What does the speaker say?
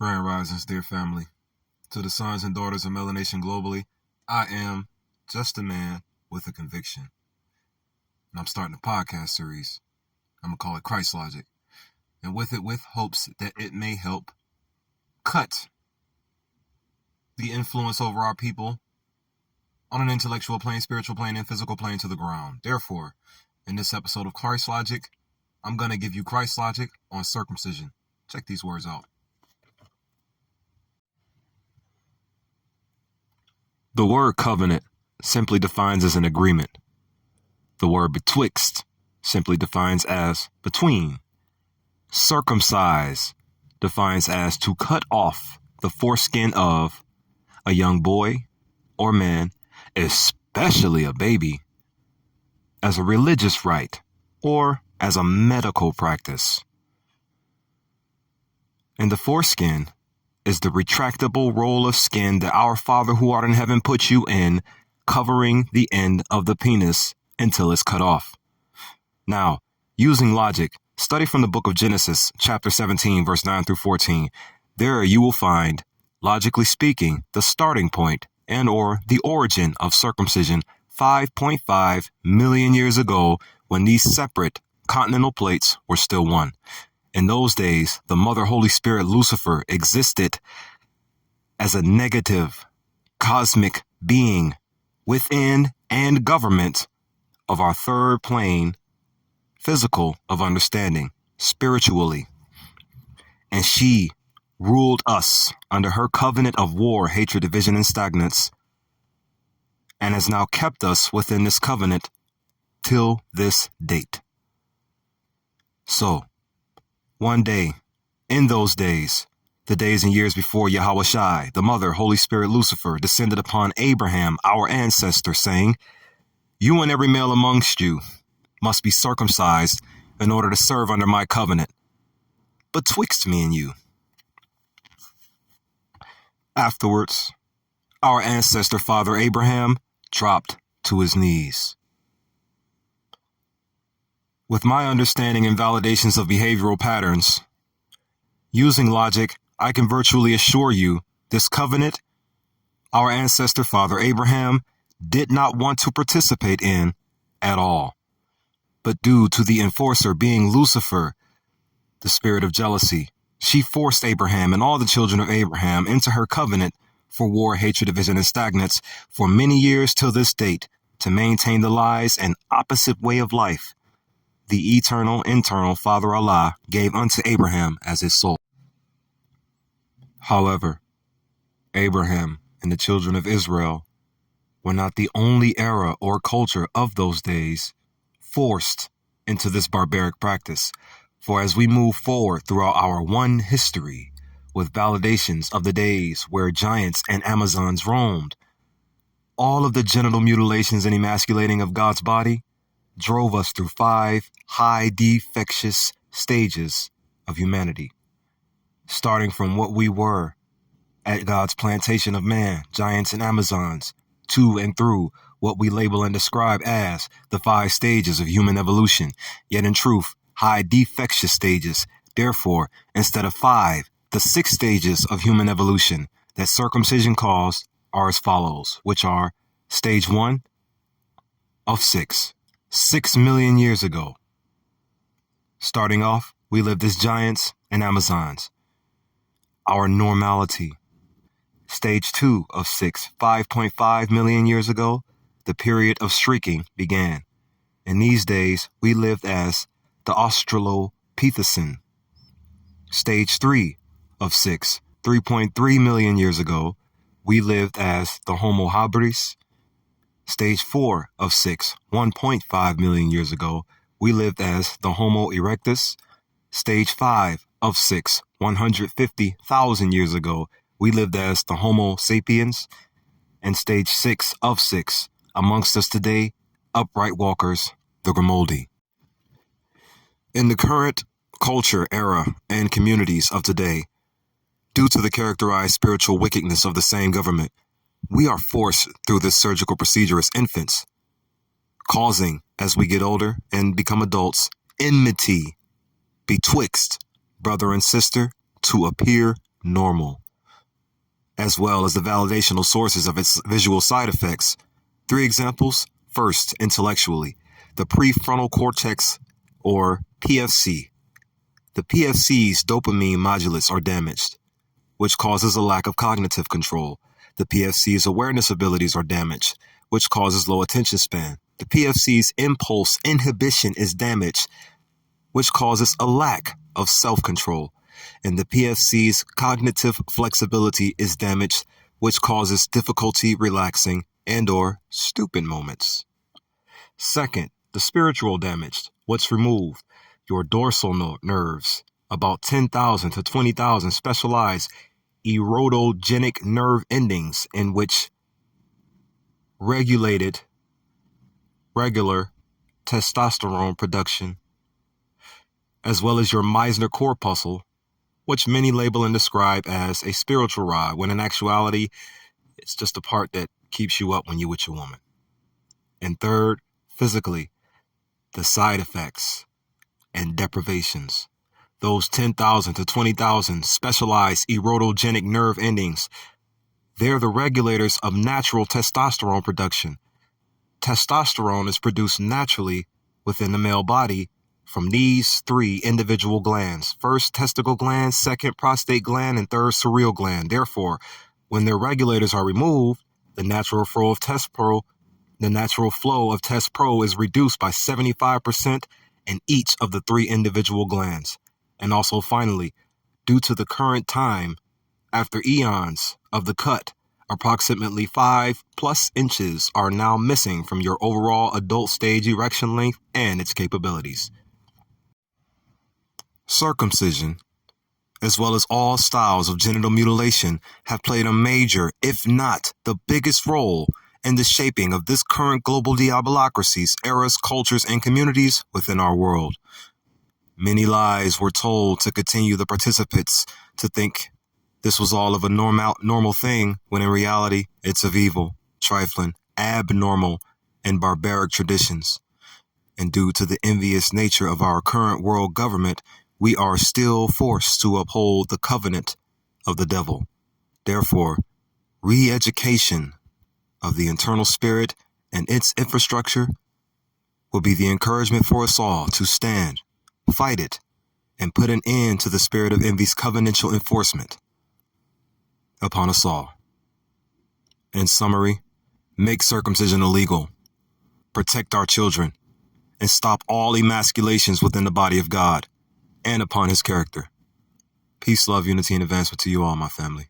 Grand Risings, dear family. To the sons and daughters of melanation globally, I am just a man with a conviction. And I'm starting a podcast series. I'm going to call it Christ Logic. And with hopes that it may help cut the influence over our people on an intellectual plane, spiritual plane, and physical plane to the ground. Therefore, in this episode of Christ Logic, I'm going to give you Christ Logic on circumcision. Check these words out. The word covenant simply defines as an agreement. The word betwixt simply defines as between. Circumcise defines as to cut off the foreskin of a young boy or man, especially a baby, as a religious rite or as a medical practice. And the foreskin is the retractable roll of skin that our Father who art in heaven put you in, covering the end of the penis until it's cut off. Now, using logic, study from the book of Genesis, chapter 17, verse 9 through 14. There you will find, logically speaking, the starting point and or the origin of circumcision 5.5 million years ago when these separate continental plates were still one. In those days, the Mother Holy Spirit Lucifer existed as a negative cosmic being within and government of our third plane, physical of understanding, spiritually. And she ruled us under her covenant of war, hatred, division, and stagnance, and has now kept us within this covenant till this date. So, one day, in those days, the days and years before Yahushai, the Mother, Holy Spirit, Lucifer, descended upon Abraham, our ancestor, saying, "You and every male amongst you must be circumcised in order to serve under my covenant, betwixt me and you." Afterwards, our ancestor, Father Abraham, dropped to his knees. With my understanding and validations of behavioral patterns, using logic, I can virtually assure you this covenant, our ancestor Father Abraham did not want to participate in at all. But due to the enforcer being Lucifer, the spirit of jealousy, she forced Abraham and all the children of Abraham into her covenant for war, hatred, division, and stagnance for many years till this date to maintain the lies and opposite way of life the eternal, internal Father Allah gave unto Abraham as his soul. However, Abraham and the children of Israel were not the only era or culture of those days forced into this barbaric practice. For as we move forward throughout our one history with validations of the days where giants and Amazons roamed, all of the genital mutilations and emasculating of God's body drove us through 5 high defectious stages of humanity, starting from what we were at God's plantation of man, giants and Amazons, to and through what we label and describe as the 5 stages of human evolution, yet in truth, high defectious stages. Therefore, instead of 5, the 6 stages of human evolution that circumcision caused are as follows, which are stage 1 of 6 million years ago. Starting off, we lived as giants and Amazons. Our normality. Stage 2 of 5.5 million years ago, the period of streaking began. In these days, we lived as the Australopithecine. Stage 3 of 3.3 million years ago, we lived as the Homo habilis. Stage 4 of 1.5 million years ago, we lived as the Homo erectus. Stage 5 of 150,000 years ago, we lived as the Homo sapiens. And stage 6 of 6, amongst us today, upright walkers, the Grimaldi. In the current culture, era, and communities of today, due to the characterized spiritual wickedness of the same government, we are forced through this surgical procedure as infants, causing, as we get older and become adults, enmity betwixt brother and sister to appear abnormal, as well as the validational sources of its visual side effects. 3 examples. First, intellectually, the prefrontal cortex, or PFC. The PFC's dopamine modulates are damaged, which causes a lack of cognitive control. The PFC's awareness abilities are damaged, which causes low attention span. The PFC's impulse inhibition is damaged, which causes a lack of self-control. And the PFC's cognitive flexibility is damaged, which causes difficulty relaxing and/or stupid moments. Second, the spiritual damage. What's removed? Your dorsal nerves, about 10,000 to 20,000 specialized erotogenic nerve endings in which regular testosterone production, as well as your Meissner corpuscle, which many label and describe as a spiritual rod, when in actuality, it's just a part that keeps you up when you're with your woman. And third, physically, the side effects and deprivations. Those 10,000 to 20,000 specialized erotogenic nerve endings, they're the regulators of natural testosterone production. Testosterone is produced naturally within the male body from these 3 individual glands. First, testicle gland, second, prostate gland, and third, cerebral gland. Therefore, when their regulators are removed, the natural flow of test pro is reduced by 75% in each of the 3 individual glands. And also, finally, due to the current time, after eons of the cut, approximately 5+ inches are now missing from your overall adult stage erection length and its capabilities. Circumcision, as well as all styles of genital mutilation, have played a major, if not the biggest role in the shaping of this current global diabolocracy's eras, cultures, and communities within our world. Many lies were told to continue the participants to think this was all of a normal thing, when in reality, it's of evil, trifling, abnormal, and barbaric traditions. And due to the envious nature of our current world government, we are still forced to uphold the covenant of the devil. Therefore, re-education of the internal spirit and its infrastructure will be the encouragement for us all to stand, fight it, and put an end to the spirit of envy's covenantal enforcement upon us all. In summary, make circumcision illegal, protect our children, and stop all emasculations within the body of God and upon his character. Peace, love, unity, and advancement to you all, my family.